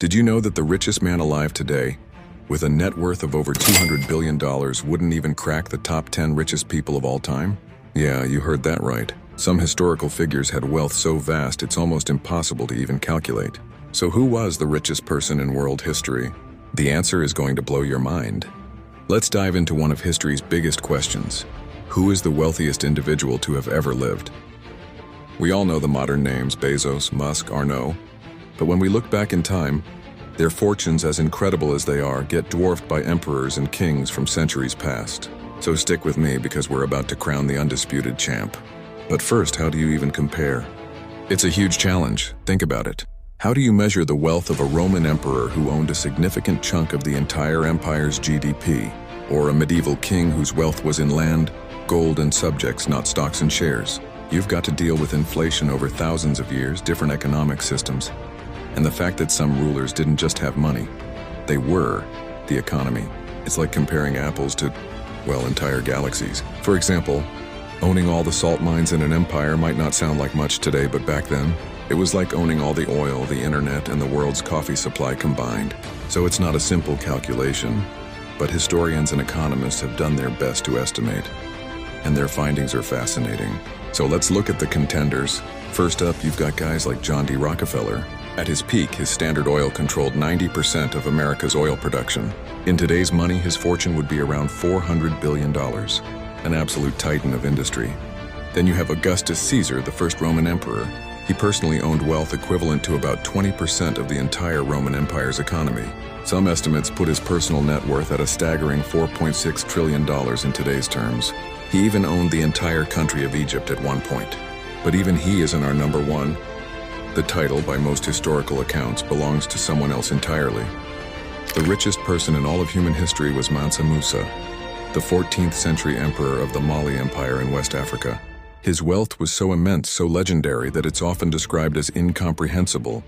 Did you know that the richest man alive today, with a net worth of over $200 billion, wouldn't even crack the top 10 richest people of all time? Yeah, you heard that right. Some historical figures had wealth so vast it's almost impossible to even calculate. So who was the richest person in world history? The answer is going to blow your mind. Let's dive into one of history's biggest questions. Who is the wealthiest individual to have ever lived? We all know the modern names Bezos, Musk, Arnault. But when we look back in time, their fortunes, as incredible as they are, get dwarfed by emperors and kings from centuries past. So stick with me because we're about to crown the undisputed champ. But first, how do you even compare? It's a huge challenge. Think about it. How do you measure the wealth of a Roman emperor who owned a significant chunk of the entire empire's GDP, or a medieval king whose wealth was in land, gold, and subjects, not stocks and shares? You've got to deal with inflation over thousands of years, different economic systems, and the fact that some rulers didn't just have money, they were the economy. It's like comparing apples to, well, entire galaxies. For example, owning all the salt mines in an empire might not sound like much today, but back then, it was like owning all the oil, the internet, and the world's coffee supply combined. So it's not a simple calculation, but historians and economists have done their best to estimate, and their findings are fascinating. So let's look at the contenders. First up, you've got guys like John D. Rockefeller. At his peak, his Standard Oil controlled 90% of America's oil production. In today's money, his fortune would be around $400 billion, an absolute titan of industry. Then you have Augustus Caesar, the first Roman emperor. He personally owned wealth equivalent to about 20% of the entire Roman Empire's economy. Some estimates put his personal net worth at a staggering $4.6 trillion in today's terms. He even owned the entire country of Egypt at one point. But even he isn't our number one. The title, by most historical accounts, belongs to someone else entirely. The richest person in all of human history was Mansa Musa, the 14th century emperor of the Mali Empire in West Africa. His wealth was so immense, so legendary, that it's often described as incomprehensible.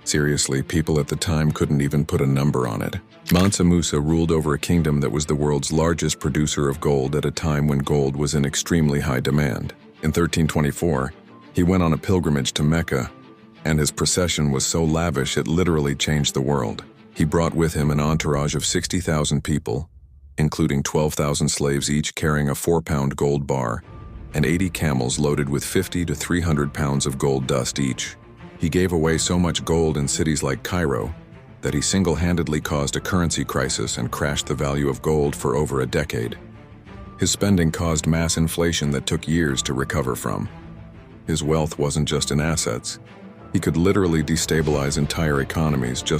Seriously, people at the time couldn't even put a number on it. Mansa Musa ruled over a kingdom that was the world's largest producer of gold at a time when gold was in extremely high demand. In 1324, he went on a pilgrimage to Mecca, and his procession was so lavish it literally changed the world. He brought with him an entourage of 60,000 people, including 12,000 slaves each carrying a 4-pound gold bar, and 80 camels loaded with 50 to 300 pounds of gold dust each. He gave away so much gold in cities like Cairo that he single-handedly caused a currency crisis and crashed the value of gold for over a decade. His spending caused mass inflation that took years to recover from. His wealth wasn't just in assets. He could literally destabilize entire economies just